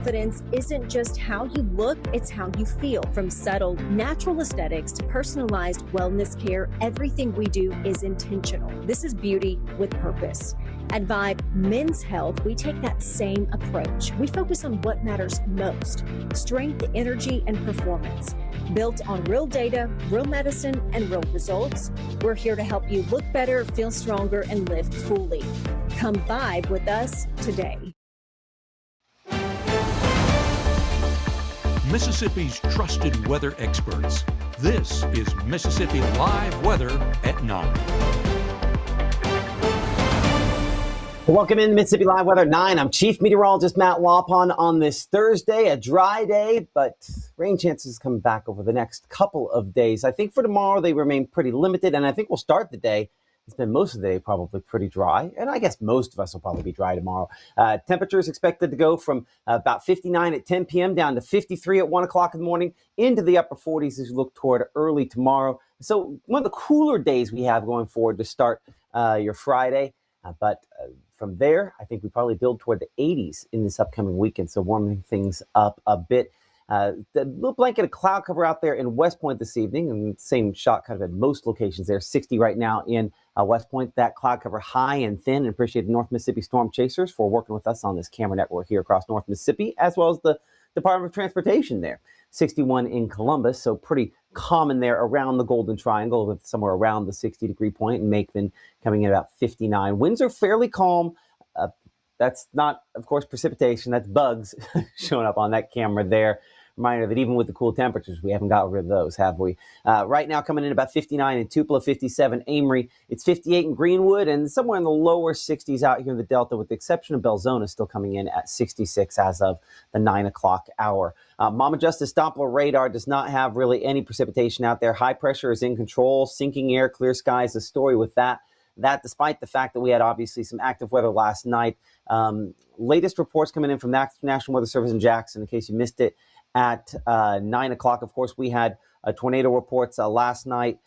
Confidence isn't just how you look, it's how you feel. From subtle, natural aesthetics to personalized wellness care, everything we do is intentional. This is beauty with purpose. At Vibe Men's Health, we take that same approach. We focus on what matters most: strength, energy, and performance. Built on real data, real medicine, and real results, we're here to help you look better, feel stronger, and live fully. Come vibe with us today. Mississippi's trusted weather experts. This is Mississippi Live Weather at 9. Welcome in Mississippi Live Weather 9. I'm Chief Meteorologist Matt Waupun on this Thursday, a dry day, but rain chances come back over the next couple of days. I think for tomorrow they remain pretty limited, and I think we'll start the day. It's been most of the day probably pretty dry, and I guess most of us will probably be dry tomorrow. Temperatures expected to go from about 59 at 10 p.m. down to 53 at 1 o'clock in the morning, into the upper 40s as we look toward early tomorrow. So one of the cooler days we have going forward to start your Friday. But from there, I think we probably build toward the 80s in this upcoming weekend, so warming things up a bit. The little blanket of cloud cover out there in West Point this evening, and same shot kind of at most locations there, 60 right now in West Point. That cloud cover high and thin, and appreciate the North Mississippi Storm Chasers for working with us on this camera network here across North Mississippi, as well as the Department of Transportation there. 61 in Columbus, so pretty common there around the Golden Triangle, with somewhere around the 60-degree point, and Macon coming in about 59. Winds are fairly calm. That's not, of course, precipitation. That's bugs showing up on that camera there. Reminder that even with the cool temperatures, we haven't got rid of those, have we? Right now, coming in about 59 in Tupelo, 57 Amory. It's 58 in Greenwood, and somewhere in the lower 60s out here in the Delta, with the exception of Belzona still coming in at 66 as of the 9 o'clock hour. Mama Justice Doppler radar does not have really any precipitation out there. High pressure is in control. Sinking air, clear skies, the story with that. That despite the fact that we had obviously some active weather last night. Latest reports coming in from the National Weather Service in Jackson, in case you missed it, at 9 o'clock. Of course, we had tornado reports last night.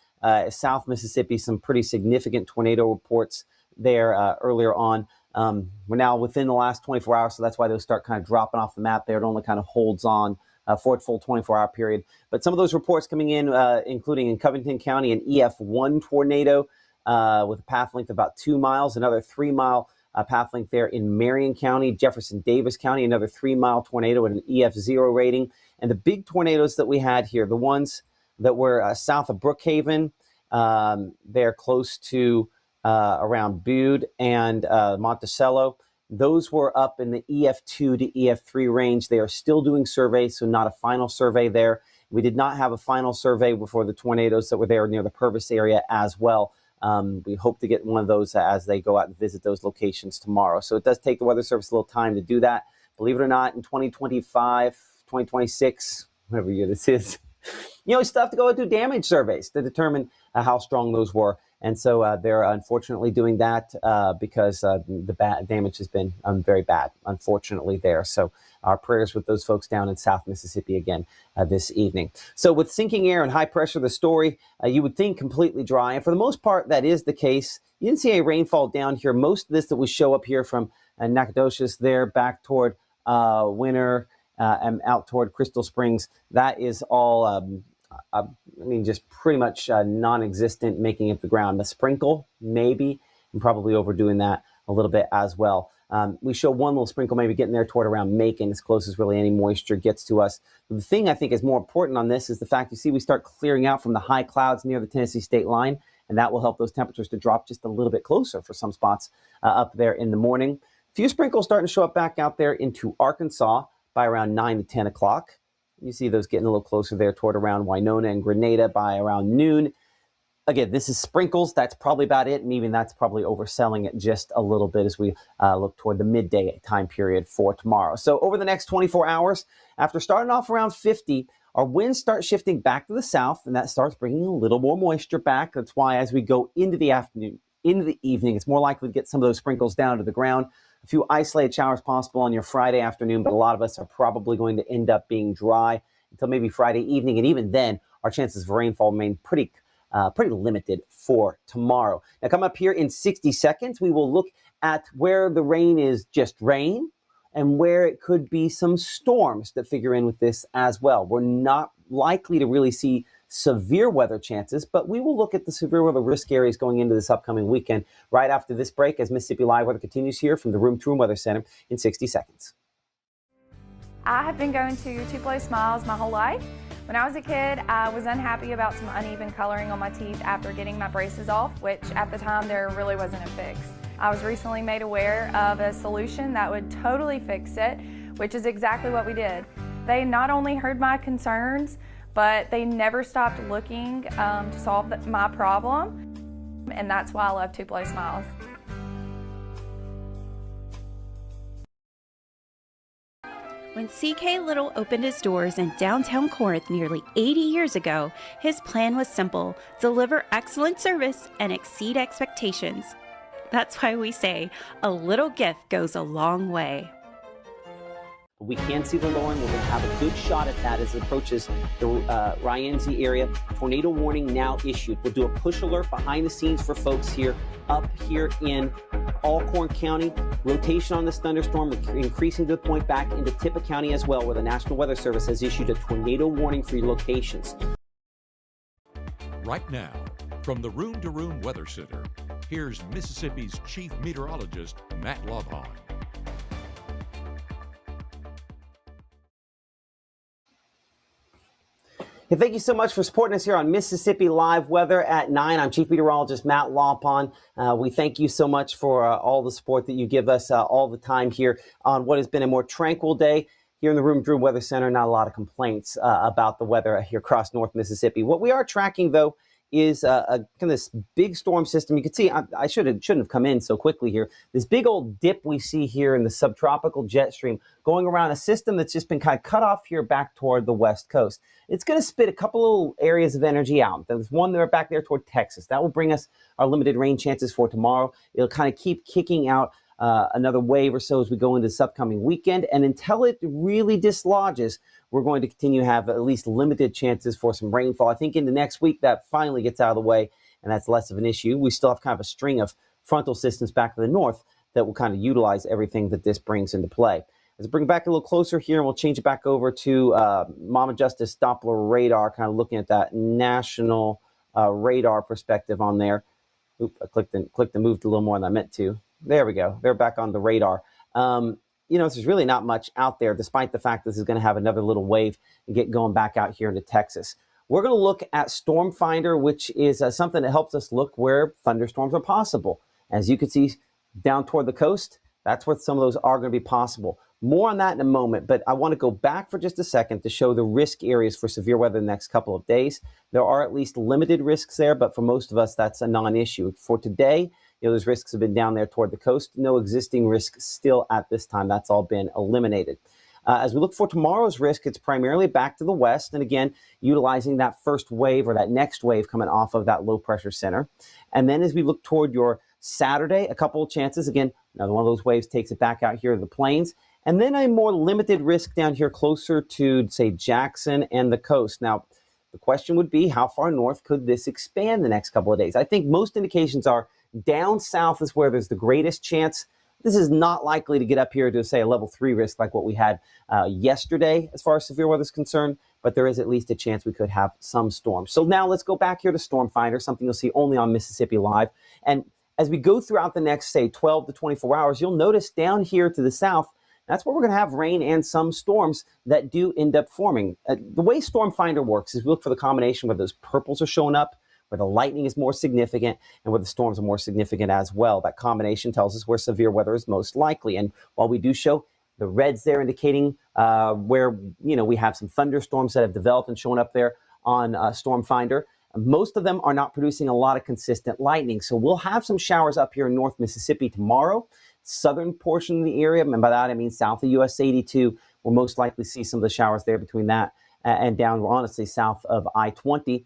South Mississippi, some pretty significant tornado reports there earlier on. We're now within the last 24 hours, so that's why those start kind of dropping off the map there. It only kind of holds on for a full 24-hour period. But some of those reports coming in, including in Covington County, an EF1 tornado with a path length of about 2 miles, another 3-mile path length there in Marion County, Jefferson Davis County, another 3-mile tornado with an EF0 rating. And the big tornadoes that we had here, the ones that were south of Brookhaven, they're close to around Bude and Monticello. Those were up in the EF2 to EF3 range. They are still doing surveys, so not a final survey there. We did not have a final survey before the tornadoes that were there near the Purvis area as well. We hope to get one of those as they go out and visit those locations tomorrow. So it does take the Weather Service a little time to do that. Believe it or not, in 2025, 2026, whatever year this is, you still have to go and do damage surveys to determine how strong those were. And so they're unfortunately doing that because the damage has been very bad, unfortunately, there. So our prayers with those folks down in South Mississippi again this evening. So with sinking air and high pressure, the story, you would think completely dry. And for the most part, that is the case. You didn't see any rainfall down here. Most of this that we show up here from Nacogdoches there back toward Winter and out toward Crystal Springs, that is all just pretty much non-existent, making it the ground. A sprinkle, maybe, and probably overdoing that a little bit as well. We show one little sprinkle maybe getting there toward around Macon, as close as really any moisture gets to us. The thing I think is more important on this is the fact, you see, we start clearing out from the high clouds near the Tennessee state line, and that will help those temperatures to drop just a little bit closer for some spots up there in the morning. A few sprinkles starting to show up back out there into Arkansas by around 9 to 10 o'clock. You see those getting a little closer there toward around Winona and Grenada by around noon. Again, this is sprinkles. That's probably about it. And even that's probably overselling it just a little bit as we look toward the midday time period for tomorrow. So over the next 24 hours, after starting off around 50, our winds start shifting back to the south, and that starts bringing a little more moisture back. That's why as we go into the afternoon, into the evening, it's more likely to get some of those sprinkles down to the ground. A few isolated showers possible on your Friday afternoon, but a lot of us are probably going to end up being dry until maybe Friday evening. And even then, our chances of rainfall remain pretty limited for tomorrow. Now, come up here in 60 seconds, we will look at where the rain is just rain, and where it could be some storms that figure in with this as well. We're not likely to really see severe weather chances, but we will look at the severe weather risk areas going into this upcoming weekend right after this break as Mississippi Live Weather continues here from the Room to Room Weather Center in 60 seconds. I have been going to Tupelo Smiles my whole life. When I was a kid, I was unhappy about some uneven coloring on my teeth after getting my braces off, which at the time there really wasn't a fix. I was recently made aware of a solution that would totally fix it, which is exactly what we did. They not only heard my concerns, but they never stopped looking to solve my problem, and that's why I love Tupelo Smiles. When C.K. Little opened his doors in downtown Corinth nearly 80 years ago, his plan was simple: deliver excellent service and exceed expectations. That's why we say a little gift goes a long way. We can see the lowering. We're going to have a good shot at that as it approaches the Rienzi area. Tornado warning now issued. We'll do a push alert behind the scenes for folks here up here in Alcorn County. Rotation on this thunderstorm increasing to the point back into Tippah County as well, where the National Weather Service has issued a tornado warning for your locations. Right now, from the Room to Room Weather Center, here's Mississippi's Chief Meteorologist, Matt Lobhon. Hey, thank you so much for supporting us here on Mississippi Live Weather at 9. I'm Chief Meteorologist Matt Lopon. We thank you so much for all the support that you give us all the time here on what has been a more tranquil day here in the Room to Room Weather Center. Not a lot of complaints about the weather here across North Mississippi. What we are tracking, though, is kind of this big storm system. You can see I shouldn't have come in so quickly here. This big old dip we see here in the subtropical jet stream going around a system that's just been kind of cut off here back toward the west coast. It's going to spit a couple little areas of energy out. There's one there back there toward Texas. That will bring us our limited rain chances for tomorrow. It'll kind of keep kicking out another wave or so as we go into this upcoming weekend. And until it really dislodges, we're going to continue to have at least limited chances for some rainfall. I think into next week that finally gets out of the way, and that's less of an issue. We still have kind of a string of frontal systems back to the north that will kind of utilize everything that this brings into play. Let's bring it back a little closer here, and we'll change it back over to Mama Justice Doppler radar, kind of looking at that national radar perspective on there. Oop, I clicked and moved a little more than I meant to. There we go. They're back on the radar. There's really not much out there, despite the fact this is going to have another little wave and get going back out here into Texas. We're going to look at Storm Finder, which is something that helps us look where thunderstorms are possible. As you can see down toward the coast, that's where some of those are going to be possible. More on that in a moment, but I want to go back for just a second to show the risk areas for severe weather the next couple of days. There are at least limited risks there, but for most of us, that's a non-issue. For today, those risks have been down there toward the coast. No existing risk still at this time. That's all been eliminated. As we look for tomorrow's risk, it's primarily back to the west. And again, utilizing that first wave or that next wave coming off of that low pressure center. And then as we look toward your Saturday, a couple of chances. Again, another one of those waves takes it back out here to the plains. And then a more limited risk down here closer to, say, Jackson and the coast. Now, the question would be, how far north could this expand the next couple of days? I think most indications are down south is where there's the greatest chance. This is not likely to get up here to, say, a level 3 risk like what we had yesterday as far as severe weather is concerned, but there is at least a chance we could have some storms. So now let's go back here to Storm Finder, something you'll see only on Mississippi Live. And as we go throughout the next, say, 12 to 24 hours, you'll notice down here to the south, that's where we're going to have rain and some storms that do end up forming. The way Storm Finder works is we look for the combination where those purples are showing up, where the lightning is more significant, and where the storms are more significant as well. That combination tells us where severe weather is most likely. And while we do show the reds there indicating where we have some thunderstorms that have developed and shown up there on Storm Finder, most of them are not producing a lot of consistent lightning. So we'll have some showers up here in North Mississippi tomorrow. Southern portion of the area, and by that I mean south of US 82, we'll most likely see some of the showers there between that and down, honestly, south of I-20.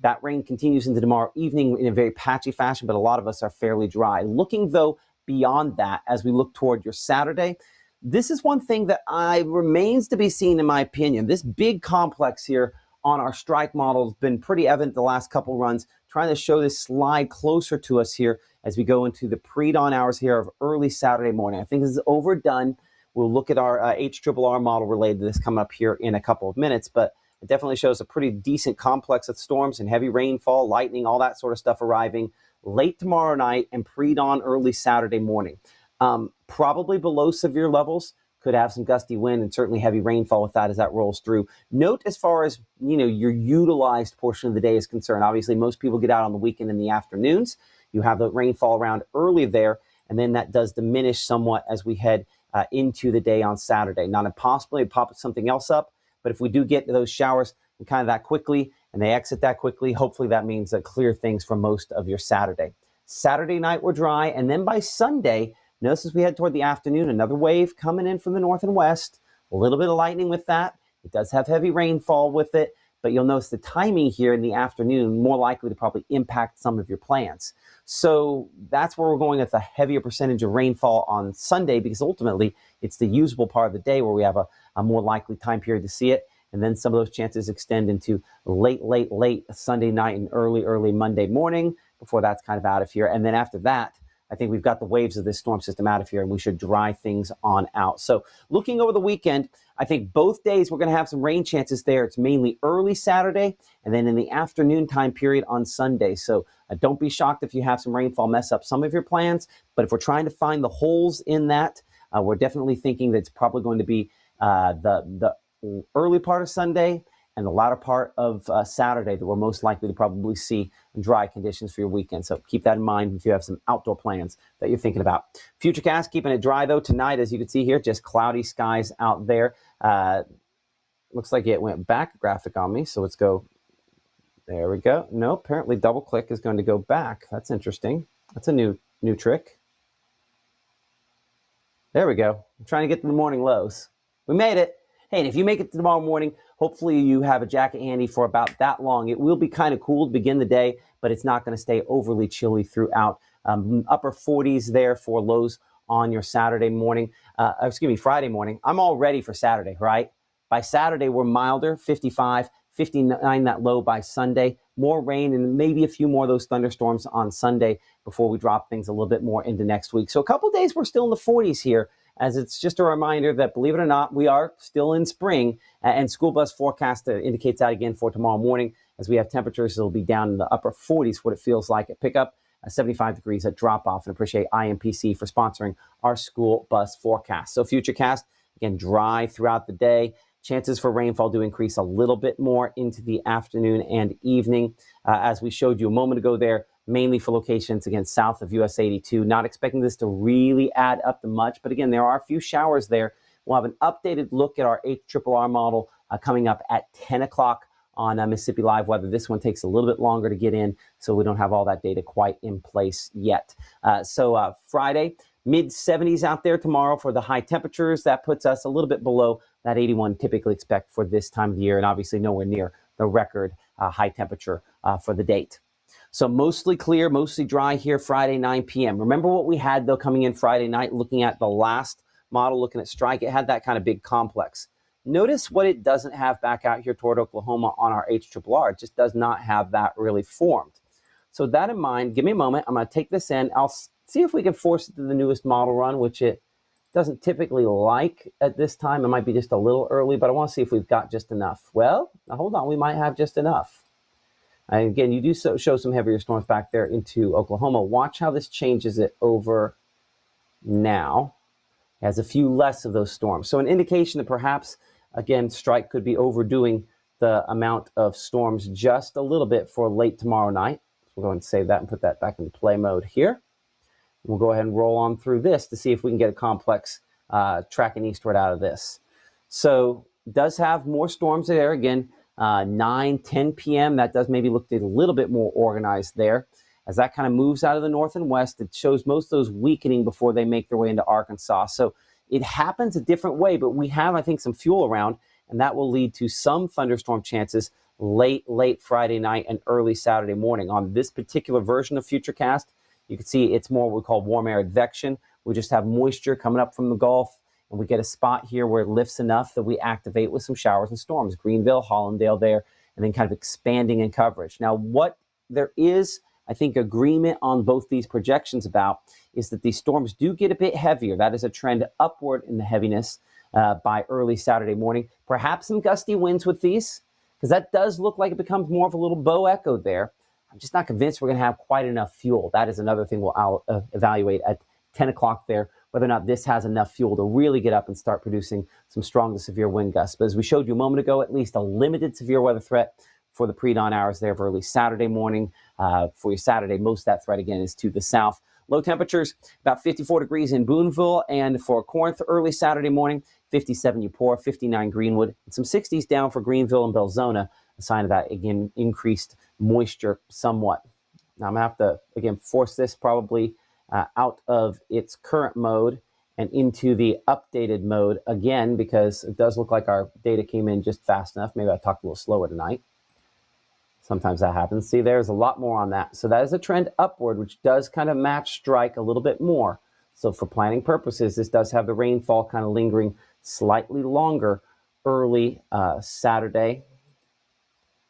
That rain continues into tomorrow evening in a very patchy fashion, but a lot of us are fairly dry. Looking, though, beyond that, as we look toward your Saturday, this is one thing that remains to be seen, in my opinion. This big complex here on our strike model has been pretty evident the last couple runs, trying to show this slide closer to us here as we go into the pre-dawn hours here of early Saturday morning. I think this is overdone. We'll look at our HRRR model related to this coming up here in a couple of minutes, but it definitely shows a pretty decent complex of storms and heavy rainfall, lightning, all that sort of stuff arriving late tomorrow night and pre-dawn early Saturday morning. Probably below severe levels, could have some gusty wind and certainly heavy rainfall with that as that rolls through. Note as far as, your utilized portion of the day is concerned. Obviously, most people get out on the weekend in the afternoons. You have the rainfall around early there, and then that does diminish somewhat as we head into the day on Saturday. Not impossible to pop something else up, but if we do get those showers kind of that quickly and they exit that quickly, hopefully that means that clear things for most of your Saturday. Saturday night we're dry, and then by Sunday, notice as we head toward the afternoon, another wave coming in from the north and west, a little bit of lightning with that. It does have heavy rainfall with it, but you'll notice the timing here in the afternoon more likely to probably impact some of your plans. So that's where we're going with a heavier percentage of rainfall on Sunday, because ultimately it's the usable part of the day where we have a more likely time period to see it. And then some of those chances extend into late Sunday night and early Monday morning before that's kind of out of here. And then after that, I think we've got the waves of this storm system out of here, and we should dry things on out. So looking over the weekend, I think both days we're going to have some rain chances there. It's mainly early Saturday and then in the afternoon time period on Sunday. So don't be shocked if you have some rainfall mess up some of your plans. But if we're trying to find the holes in that, we're definitely thinking that it's probably going to be the early part of Sunday and the latter part of Saturday that we're most likely to probably see dry conditions for your weekend. So keep that in mind if you have some outdoor plans that you're thinking about. Futurecast keeping it dry though tonight, as you can see here, just cloudy skies out there. Looks like it went back a graphic on me, so let's go. There we go. No, apparently double click is going to go back. That's interesting. That's a new trick. There we go. I'm trying to get to the morning lows. We made it. Hey, and if you make it to tomorrow morning, hopefully you have a jacket handy for about that long. It will be kind of cool to begin the day, but it's not going to stay overly chilly throughout. Upper 40s there for lows on your Saturday morning. Friday morning. I'm all ready for Saturday, right? By Saturday, we're milder, 55, 59 that low by Sunday. More rain and maybe a few more of those thunderstorms on Sunday before we drop things a little bit more into next week. So a couple days, we're still in the 40s here, as it's just a reminder that, believe it or not, we are still in spring, and school bus forecast indicates that again for tomorrow morning, as we have temperatures that will be down in the upper 40s, what it feels like at pickup, 75 degrees at drop off, and appreciate IMPC for sponsoring our school bus forecast. So Futurecast, again, dry throughout the day. Chances for rainfall do increase a little bit more into the afternoon and evening, as we showed you a moment ago there, mainly for locations, again, south of US 82. Not expecting this to really add up to much, but again, there are a few showers there. We'll have an updated look at our HRRR model coming up at 10 o'clock on Mississippi Live Weather. This one takes a little bit longer to get in, so we don't have all that data quite in place yet. So Friday, mid-70s out there tomorrow for the high temperatures. That puts us a little bit below that 81 typically expect for this time of the year, and obviously nowhere near the record high temperature for the date. So mostly clear, mostly dry here Friday, 9 p.m. Remember what we had, though, coming in Friday night, looking at the last model, looking at Strike. It had that kind of big complex. Notice what it doesn't have back out here toward Oklahoma on our HRRR. It just does not have that really formed. So with that in mind, give me a moment. I'm going to take this in. I'll see if we can force it to the newest model run, which it doesn't typically like at this time. It might be just a little early, but I want to see if we've got just enough. Well, now hold on. We might have just enough. And again, you do show some heavier storms back there into Oklahoma. Watch how this changes it over now. It has a few less of those storms. So an indication that perhaps, again, Strike could be overdoing the amount of storms just a little bit for late tomorrow night. So we'll go ahead and save that and put that back into play mode here. We'll go ahead and roll on through this to see if we can get a complex tracking eastward out of this. So it does have more storms there. Again, 9, 10 p.m. That does maybe look a little bit more organized there. As that kind of moves out of the north and west, it shows most of those weakening before they make their way into Arkansas. So it happens a different way, but we have, I think, some fuel around, and that will lead to some thunderstorm chances late Friday night and early Saturday morning. On this particular version of Futurecast, you can see it's more what we call warm air advection. We just have moisture coming up from the Gulf, and we get a spot here where it lifts enough that we activate with some showers and storms. Greenville, Hollandale there, and then kind of expanding in coverage. Now, what there is I think agreement on both these projections about is that these storms do get a bit heavier. That is a trend upward in the heaviness by early Saturday morning. Perhaps some gusty winds with these, because that does look like it becomes more of a little bow echo there. I'm just not convinced we're going to have quite enough fuel. That is another thing we'll evaluate at 10 o'clock there, whether or not this has enough fuel to really get up and start producing some strong to severe wind gusts. But as we showed you a moment ago, at least a limited severe weather threat for the pre-dawn hours there of early Saturday morning. For your Saturday, most of that threat, again, is to the south. Low temperatures, about 54 degrees in Boonville, and for Corinth, early Saturday morning, 57 Eupora, 59 Greenwood, and some 60s down for Greenville and Belzona, a sign of that, again, increased moisture somewhat. Now, I'm going to have to, again, force this probably out of its current mode and into the updated mode again, because it does look like our data came in just fast enough. Maybe I talked a little slower tonight. Sometimes that happens. See, there's a lot more on that. So that is a trend upward, which does kind of match strike a little bit more. So for planning purposes, this does have the rainfall kind of lingering slightly longer early Saturday.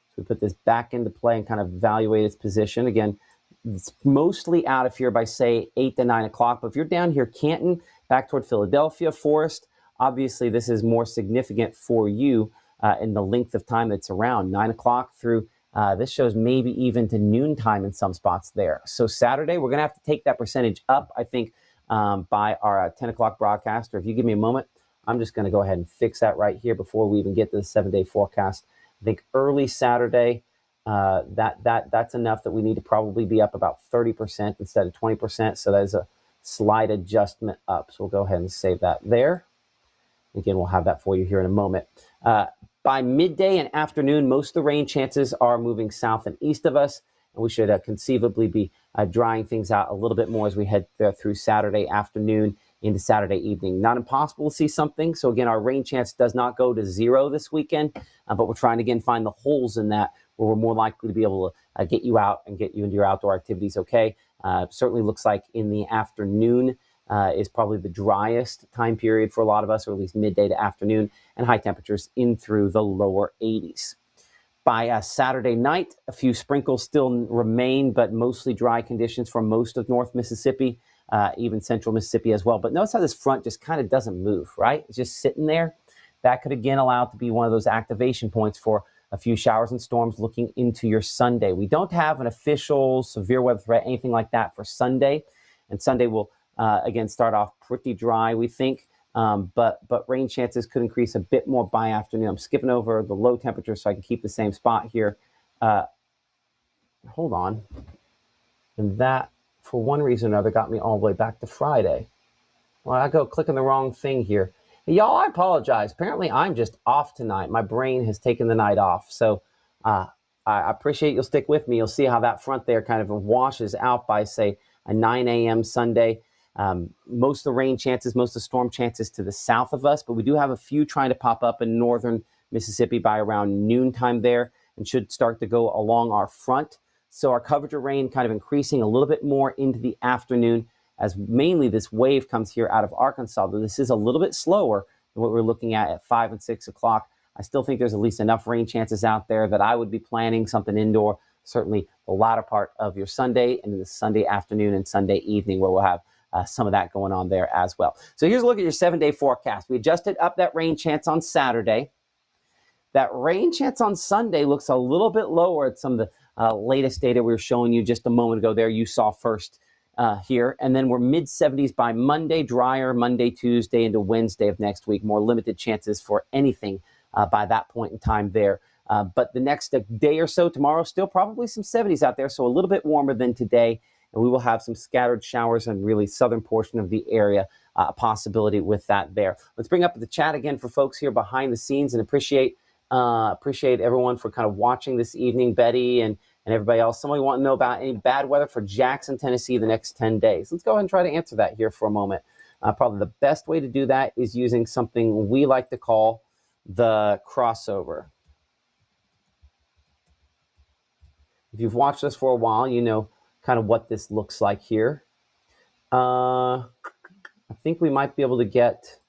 So we put this back into play and kind of evaluate its position. Again, it's mostly out of here by, say, 8 to 9 o'clock. But if you're down here, Canton, back toward Philadelphia, Forest, obviously this is more significant for you in the length of time that's around 9 o'clock through this shows maybe even to noontime in some spots there. So Saturday, we're going to have to take that percentage up, I think, by our 10 o'clock broadcast. Or if you give me a moment, I'm just going to go ahead and fix that right here before we even get to the 7-day forecast. I think early Saturday, that's enough that we need to probably be up about 30% instead of 20%. So that is a slight adjustment up. So we'll go ahead and save that there. Again, we'll have that for you here in a moment. By midday and afternoon, most of the rain chances are moving south and east of us, and we should conceivably be drying things out a little bit more as we head through Saturday afternoon into Saturday evening. Not impossible to see something. So again, our rain chance does not go to 0 this weekend, but we're trying to, again, find the holes in that where we're more likely to be able to get you out and get you into your outdoor activities okay. Certainly looks like in the afternoon is probably the driest time period for a lot of us, or at least midday to afternoon, and high temperatures in through the lower 80s. By Saturday night, a few sprinkles still remain, but mostly dry conditions for most of North Mississippi, even central Mississippi as well. But notice how this front just kind of doesn't move, right? It's just sitting there. That could again allow it to be one of those activation points for a few showers and storms looking into your Sunday. We don't have an official severe weather threat, anything like that for Sunday. And Sunday will, again, start off pretty dry, we think. But rain chances could increase a bit more by afternoon. I'm skipping over the low temperatures so I can keep the same spot here. Hold on. And that, for one reason or another, got me all the way back to Friday. Well, I go clicking the wrong thing here. Hey, y'all, I apologize. Apparently, I'm just off tonight. My brain has taken the night off. So I appreciate you'll stick with me. You'll see how that front there kind of washes out by, say, a 9 a.m. Sunday. Most of the rain chances, most of the storm chances to the south of us, but we do have a few trying to pop up in northern Mississippi by around noontime there and should start to go along our front. So our coverage of rain kind of increasing a little bit more into the afternoon as mainly this wave comes here out of Arkansas. Though this is a little bit slower than what we're looking at 5 and 6 o'clock. I still think there's at least enough rain chances out there that I would be planning something indoor, certainly the latter part of your Sunday and the Sunday afternoon and Sunday evening where we'll have some of that going on there as well. So here's a look at your 7-day forecast. We adjusted up that rain chance on Saturday. That rain chance on Sunday looks a little bit lower at some of the latest data we were showing you just a moment ago there. You saw first here. And then we're mid-70s by Monday, drier Monday, Tuesday into Wednesday of next week. More limited chances for anything by that point in time there. But the next day or so, tomorrow, still probably some 70s out there. So a little bit warmer than today. And we will have some scattered showers in really southern portion of the area, a possibility with that there. Let's bring up the chat again for folks here behind the scenes and appreciate everyone for kind of watching this evening, Betty and everybody else. Somebody want to know about any bad weather for Jackson, Tennessee the next 10 days. Let's go ahead and try to answer that here for a moment. Probably the best way to do that is using something we like to call the crossover. If you've watched us for a while, you know kind of what this looks like here. I think we might be able to get,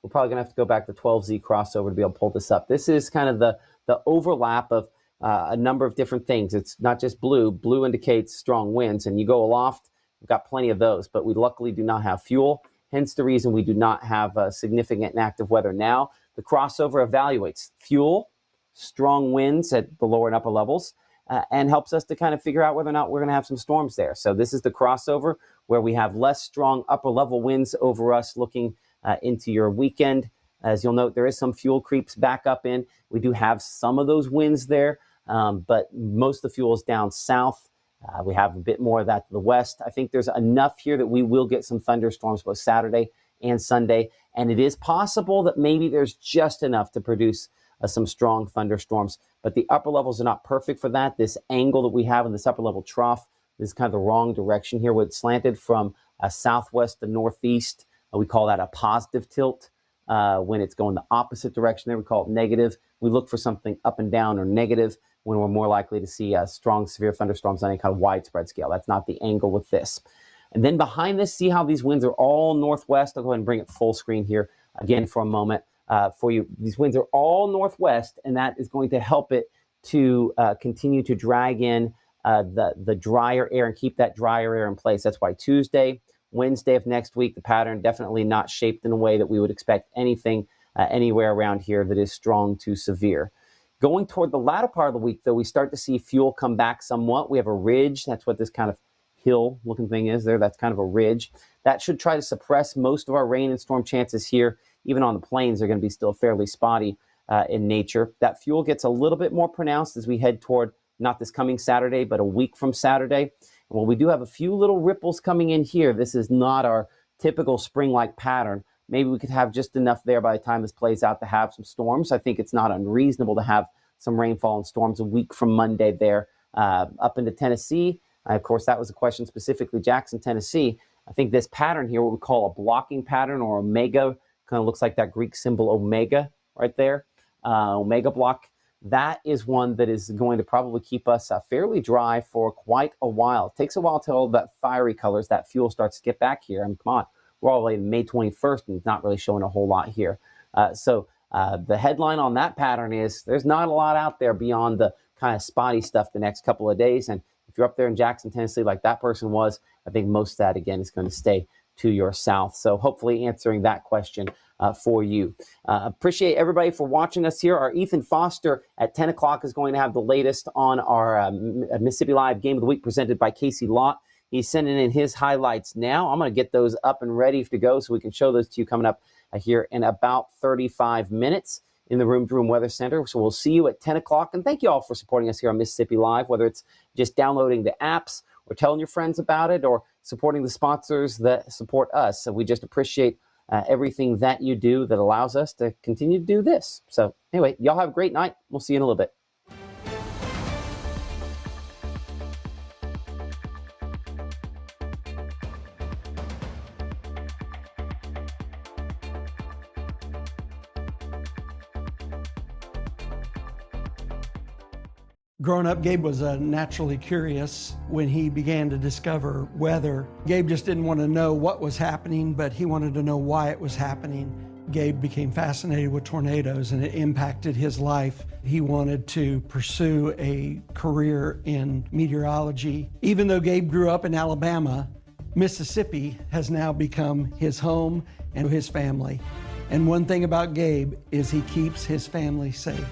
we're probably going to have to go back to 12Z crossover to be able to pull this up. This is kind of the overlap of a number of different things. It's not just blue. Blue indicates strong winds, and you go aloft, we've got plenty of those, but we luckily do not have fuel, hence the reason we do not have significant and active weather now. The crossover evaluates fuel, strong winds at the lower and upper levels, and helps us to kind of figure out whether or not we're going to have some storms there. So this is the crossover where we have less strong upper level winds over us looking into your weekend. As you'll note, there is some fuel creeps back up in. We do have some of those winds there, but most of the fuel is down south. We have a bit more of that to the west. I think there's enough here that we will get some thunderstorms both Saturday and Sunday. And it is possible that maybe there's just enough to produce some strong thunderstorms. But the upper levels are not perfect for that. This angle that we have in this upper level trough is kind of the wrong direction here. Where it's slanted from southwest to northeast. We call that a positive tilt. When it's going the opposite direction there, we call it negative. We look for something up and down or negative when we're more likely to see strong, severe thunderstorms on any kind of widespread scale. That's not the angle with this. And then behind this, see how these winds are all northwest. I'll go ahead and bring it full screen here again for a moment for you. These winds are all northwest, and that is going to help it to continue to drag in the drier air and keep that drier air in place. That's why Tuesday, Wednesday of next week, the pattern definitely not shaped in a way that we would expect anything anywhere around here that is strong to severe. Going toward the latter part of the week, though, we start to see fuel come back somewhat. We have a ridge. That's what this kind of hill-looking thing is there. That's kind of a ridge. That should try to suppress most of our rain and storm chances here. Even on the plains, they're going to be still fairly spotty in nature. That fuel gets a little bit more pronounced as we head toward not this coming Saturday, but a week from Saturday. Well, we do have a few little ripples coming in here. This is not our typical spring-like pattern. Maybe we could have just enough there by the time this plays out to have some storms. I think it's not unreasonable to have some rainfall and storms a week from Monday there up into Tennessee. Of course, that was a question specifically Jackson, Tennessee. I think this pattern here, what we call a blocking pattern or omega, kind of looks like that Greek symbol omega right there, omega block. That is one that is going to probably keep us fairly dry for quite a while. It takes a while till that fiery colors, that fuel starts to get back here. I mean, come on, we're all the way to May 21st and it's not really showing a whole lot here. So the headline on that pattern is there's not a lot out there beyond the kind of spotty stuff the next couple of days. And if you're up there in Jackson, Tennessee, like that person was, I think most of that, again, is going to stay to your south. So hopefully answering that question for you. Appreciate everybody for watching us here. Our Ethan Foster at 10 o'clock is going to have the latest on our Mississippi Live Game of the Week presented by Casey Lott. He's sending in his highlights now. I'm going to get those up and ready to go so we can show those to you coming up here in about 35 minutes in the Room to Room Weather Center. So we'll see you at 10 o'clock. And thank you all for supporting us here on Mississippi Live, whether it's just downloading the apps or telling your friends about it or supporting the sponsors that support us. So we just appreciate everything that you do that allows us to continue to do this. So anyway, y'all have a great night. We'll see you in a little bit. Growing up, Gabe was naturally curious. When he began to discover weather, Gabe just didn't want to know what was happening, but he wanted to know why it was happening. Gabe became fascinated with tornadoes and it impacted his life. He wanted to pursue a career in meteorology. Even though Gabe grew up in Alabama, Mississippi has now become his home and his family. And one thing about Gabe is he keeps his family safe.